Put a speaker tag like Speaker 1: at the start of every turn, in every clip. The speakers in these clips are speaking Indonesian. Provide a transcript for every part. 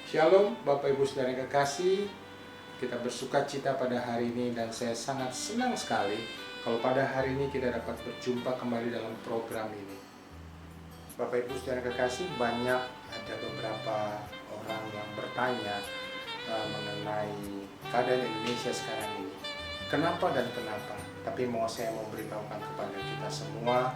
Speaker 1: Shalom Bapak Ibu Saudara yang kekasih, kita bersuka cita pada hari ini dan saya sangat senang sekali kalau pada hari ini kita dapat berjumpa kembali dalam program ini. Bapak Ibu Saudara yang kekasih, banyak ada beberapa orang yang bertanya mengenai keadaan Indonesia sekarang ini. Kenapa dan kenapa? Tapi saya mau beritahukan kepada kita semua,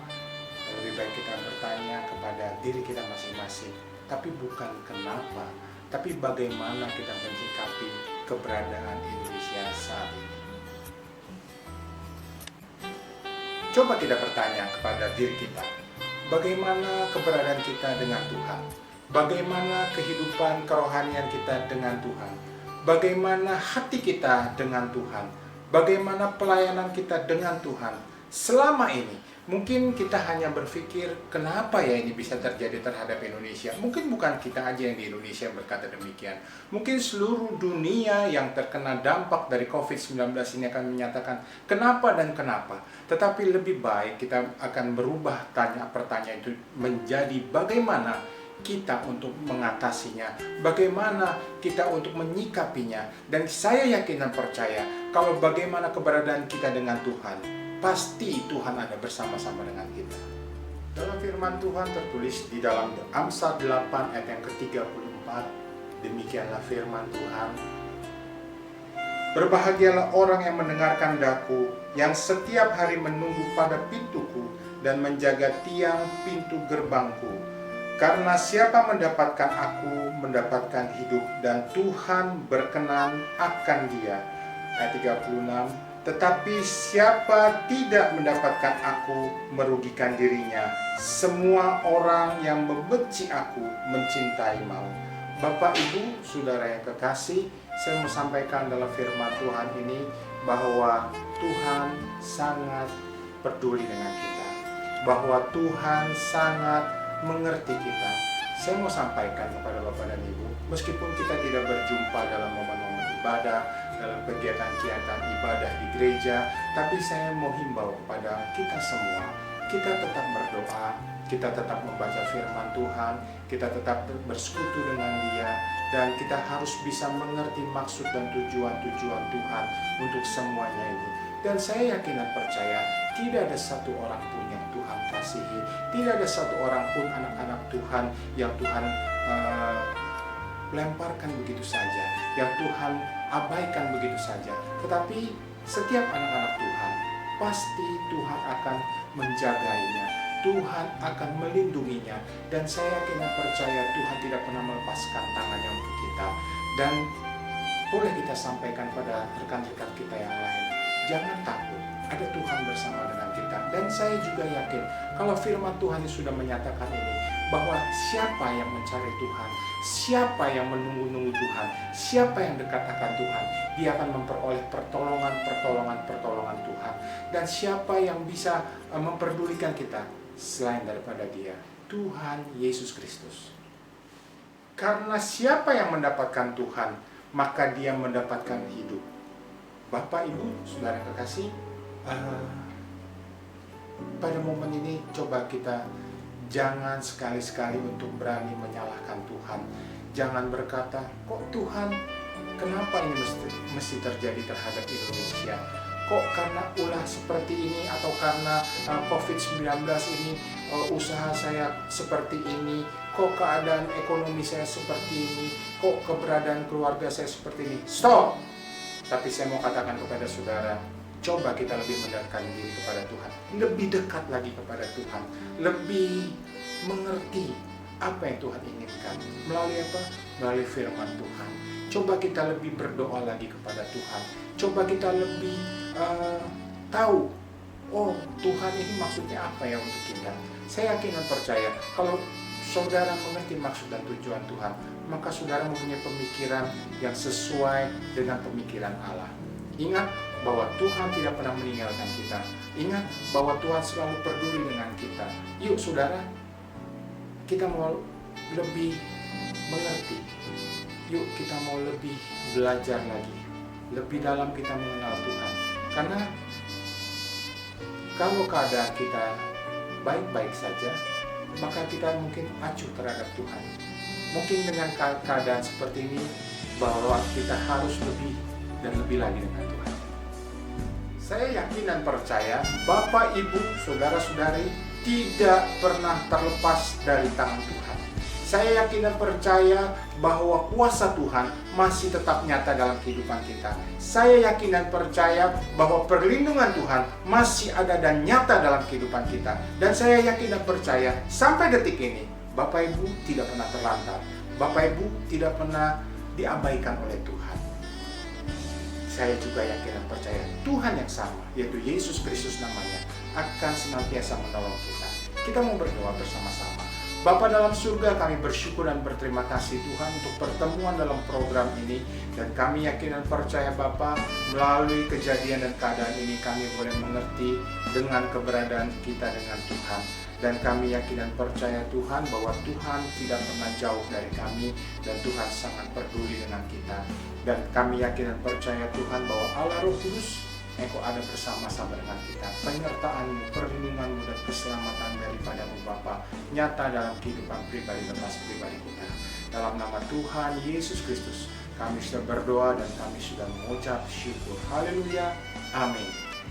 Speaker 1: lebih baik kita bertanya kepada diri kita masing-masing. Tapi bukan kenapa, tapi bagaimana kita menyikapi keberadaan Indonesia saat ini. Coba kita bertanya kepada diri kita, bagaimana keberadaan kita dengan Tuhan? Bagaimana kehidupan kerohanian kita dengan Tuhan? Bagaimana hati kita dengan Tuhan? Bagaimana pelayanan kita dengan Tuhan? Selama ini mungkin kita hanya berpikir, kenapa ya ini bisa terjadi terhadap Indonesia? Mungkin bukan kita aja yang di Indonesia berkata demikian. Mungkin seluruh dunia yang terkena dampak dari COVID-19 ini akan menyatakan kenapa dan kenapa. Tetapi lebih baik kita akan berubah pertanyaan itu menjadi bagaimana kita untuk mengatasinya, bagaimana kita untuk menyikapinya. Dan saya yakin dan percaya kalau bagaimana keberadaan kita dengan Tuhan, pasti Tuhan ada bersama-sama dengan kita. Dalam firman Tuhan tertulis di dalam Amsal 8 ayat yang ke-34, demikianlah firman Tuhan. Berbahagialah orang yang mendengarkan daku, yang setiap hari menunggu pada pintuku dan menjaga tiang pintu gerbangku. Karena siapa mendapatkan aku, mendapatkan hidup, dan Tuhan berkenan akan dia. Ayat 36, tetapi siapa tidak mendapatkan aku, merugikan dirinya. Semua orang yang membenci aku, mencintai maut. Bapak, Ibu, Saudara yang kekasih, saya mau sampaikan dalam firman Tuhan ini bahwa Tuhan sangat peduli dengan kita. Bahwa Tuhan sangat mengerti kita. Saya mau sampaikan kepada Bapak dan Ibu, meskipun kita tidak berjumpa dalam momen-momen ibadah, dalam kegiatan-kegiatan ibadah di gereja, tapi saya mau himbau kepada kita semua, kita tetap berdoa, kita tetap membaca firman Tuhan, kita tetap bersekutu dengan Dia, dan kita harus bisa mengerti maksud dan tujuan-tujuan Tuhan untuk semuanya ini. Dan saya yakin dan percaya tidak ada satu orang pun yang Tuhan kasihi, tidak ada satu orang pun anak-anak Tuhan yang Tuhan lemparkan begitu saja, yang Tuhan abaikan begitu saja. Tetapi setiap anak-anak Tuhan, pasti Tuhan akan menjaganya, Tuhan akan melindunginya. Dan saya yakin dan percaya Tuhan tidak pernah melepaskan tangannya untuk kita. Dan boleh kita sampaikan pada rekan-rekan kita yang lain, jangan takut, ada Tuhan bersama dengan kita. Dan saya juga yakin kalau firman Tuhan sudah menyatakan ini, bahwa siapa yang mencari Tuhan, siapa yang menunggu-nunggu Tuhan, siapa yang dekat akan Tuhan, dia akan memperoleh pertolongan Tuhan. Dan siapa yang bisa memperdulikan kita selain daripada Dia, Tuhan Yesus Kristus. Karena siapa yang mendapatkan Tuhan, maka dia mendapatkan hidup. Bapak, Ibu, Saudara kekasih, pada momen ini coba kita jangan sekali-sekali untuk berani menyalahkan Tuhan. Jangan berkata, kok Tuhan, kenapa ini mesti terjadi terhadap Indonesia? Kok karena ulah seperti ini, atau karena COVID-19 ini usaha saya seperti ini? Kok keadaan ekonomi saya seperti ini? Kok keberadaan keluarga saya seperti ini? Stop! Tapi saya mau katakan kepada saudara, coba kita lebih mendekatkan diri kepada Tuhan, lebih dekat lagi kepada Tuhan, lebih mengerti apa yang Tuhan inginkan. Melalui apa? Melalui firman Tuhan. Coba kita lebih berdoa lagi kepada Tuhan. Coba kita lebih tahu, oh Tuhan ini maksudnya apa ya untuk kita. Saya yakin dan percaya, kalau saudara mengerti maksud dan tujuan Tuhan, maka saudara mempunyai pemikiran yang sesuai dengan pemikiran Allah. Ingat bahwa Tuhan tidak pernah meninggalkan kita. Ingat bahwa Tuhan selalu peduli dengan kita. Yuk saudara, kita mau lebih mengerti. Yuk kita mau lebih belajar lagi, lebih dalam kita mengenal Tuhan. Karena kalau keadaan kita baik-baik saja, maka kita mungkin acuh terhadap Tuhan. Mungkin dengan keadaan seperti ini, bahwa kita harus lebih dan lebih lagi dengan Tuhan. Saya yakin dan percaya Bapak, Ibu, Saudara-saudari tidak pernah terlepas dari tangan Tuhan. Saya yakin dan percaya bahwa kuasa Tuhan masih tetap nyata dalam kehidupan kita. Saya yakin dan percaya bahwa perlindungan Tuhan masih ada dan nyata dalam kehidupan kita. Dan saya yakin dan percaya sampai detik ini Bapak Ibu tidak pernah terlantar. Bapak Ibu tidak pernah diabaikan oleh Tuhan. Saya juga yakin dan percaya Tuhan yang sama, yaitu Yesus Kristus namanya, akan senantiasa menolong kita. Kita mau berdoa bersama-sama. Bapa dalam surga, kami bersyukur dan berterima kasih Tuhan untuk pertemuan dalam program ini. Dan kami yakin dan percaya Bapa, melalui kejadian dan keadaan ini kami boleh mengerti dengan keberadaan kita dengan Tuhan. Dan kami yakin dan percaya Tuhan bahwa Tuhan tidak pernah jauh dari kami, dan Tuhan sangat peduli dengan kita. Dan kami yakin dan percaya Tuhan bahwa Allah Roh Kudus, Engkau ada bersama-sama dengan kita. Penyertaan-Mu, perlindungan-Mu, dan keselamatan daripada-Mu Bapa nyata dalam kehidupan pribadi lepas pribadi kita. Dalam nama Tuhan Yesus Kristus kami sudah berdoa dan kami sudah mengucap syukur. Haleluya, amin.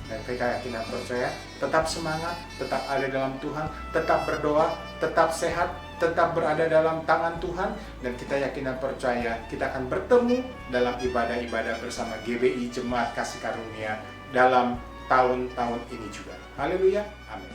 Speaker 1: Dan kita yakin dan percaya, tetap semangat, tetap ada dalam Tuhan, tetap berdoa, tetap sehat, tetap berada dalam tangan Tuhan. Dan kita yakin dan percaya kita akan bertemu dalam ibadah-ibadah bersama GBI Jemaat Kasih Karunia dalam tahun-tahun ini juga. Haleluya, amin.